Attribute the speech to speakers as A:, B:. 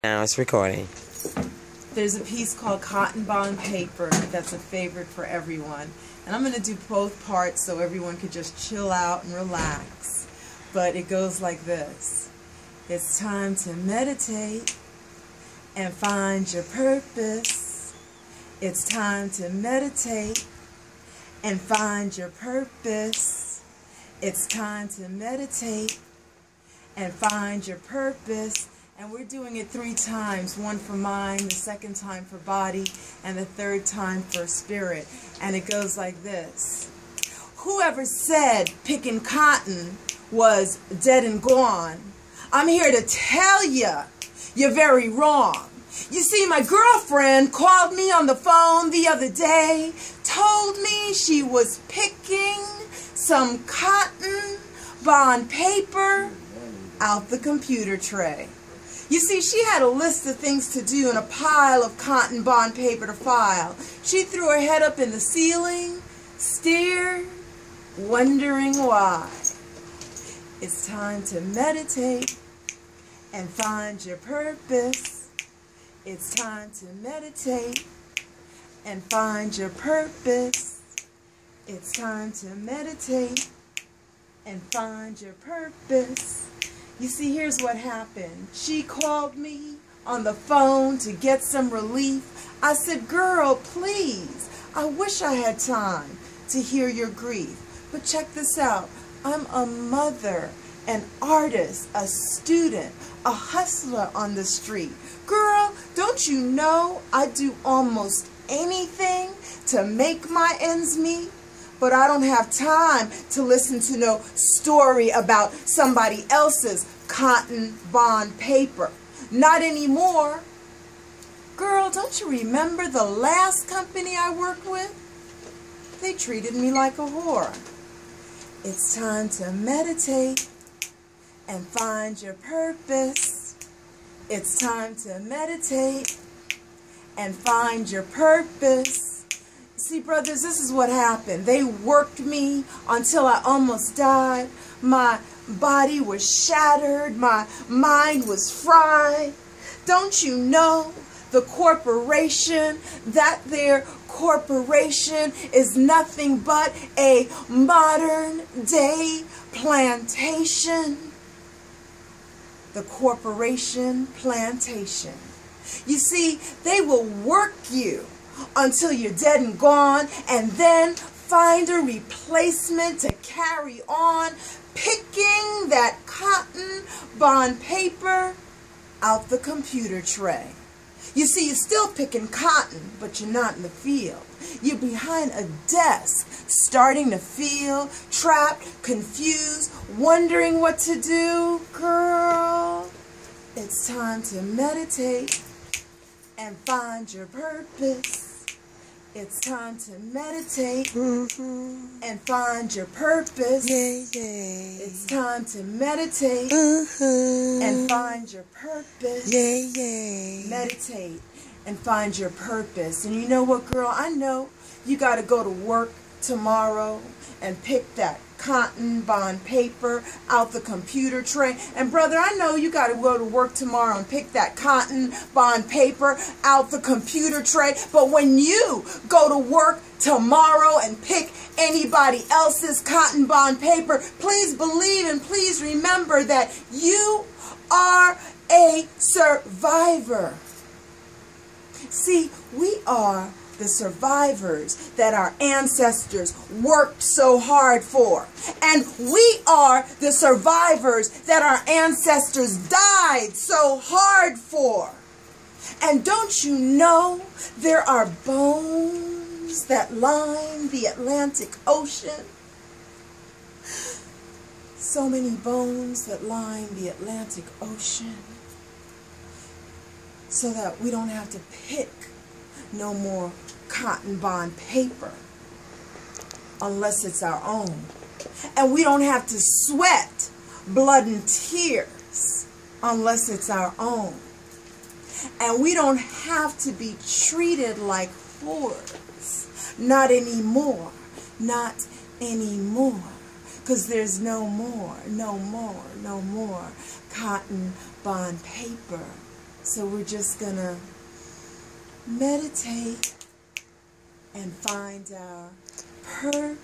A: Now it's recording.
B: There's a piece called Cotton Bond Paper that's a favorite for everyone. And I'm going to do both parts so everyone could just chill out and relax. But it goes like this. It's time to meditate and find your purpose. It's time to meditate and find your purpose. It's time to meditate and find your purpose. And we're doing it 3 times, one for mind, the second time for body, and the third time for spirit. And it goes like this. Whoever said picking cotton was dead and gone, I'm here to tell you, you're very wrong. You see, my girlfriend called me on the phone the other day, told me she was picking some cotton bond paper out the computer tray. You see, she had a list of things to do and a pile of cotton bond paper to file. She threw her head up in the ceiling, stared, wondering why. It's time to meditate and find your purpose. It's time to meditate and find your purpose. It's time to meditate and find your purpose. You see, here's what happened. She called me on the phone to get some relief. I said, girl, please, I wish I had time to hear your grief. But check this out. I'm a mother, an artist, a student, a hustler on the street. Girl, don't you know I do almost anything to make my ends meet? But I don't have time to listen to no story about somebody else's cotton bond paper. Not anymore. Girl, don't you remember the last company I worked with? They treated me like a whore. It's time to meditate and find your purpose. It's time to meditate and find your purpose. See, brothers, this is what happened. They worked me until I almost died. My body was shattered. My mind was fried. Don't you know the corporation, that their corporation is nothing but a modern day plantation? The corporation plantation. You see, they will work you until you're dead and gone, and then find a replacement to carry on picking that cotton bond paper out the computer tray. You see, you're still picking cotton, but you're not in the field. You're behind a desk, starting to feel trapped, confused, wondering what to do. Girl, it's time to meditate and find your purpose. It's time to meditate and find your purpose. It's time to meditate and find your purpose. Meditate and find your purpose. And you know what, girl? I know you got to go to work tomorrow and pick that cotton bond paper out the computer tray. And brother, I know you got to go to work tomorrow and pick that cotton bond paper out the computer tray. But when you go to work tomorrow and pick anybody else's cotton bond paper, please believe and please remember that you are a survivor. See, we are the survivors that our ancestors worked so hard for. And we are the survivors that our ancestors died so hard for. And don't you know there are bones that line the Atlantic Ocean? So many bones that line the Atlantic Ocean, so that we don't have to pick no more cotton bond paper unless it's our own. And we don't have to sweat blood and tears unless it's our own. And we don't have to be treated like whores. Not anymore. Not anymore. Because there's no more cotton bond paper So we're just going to meditate and find our purpose.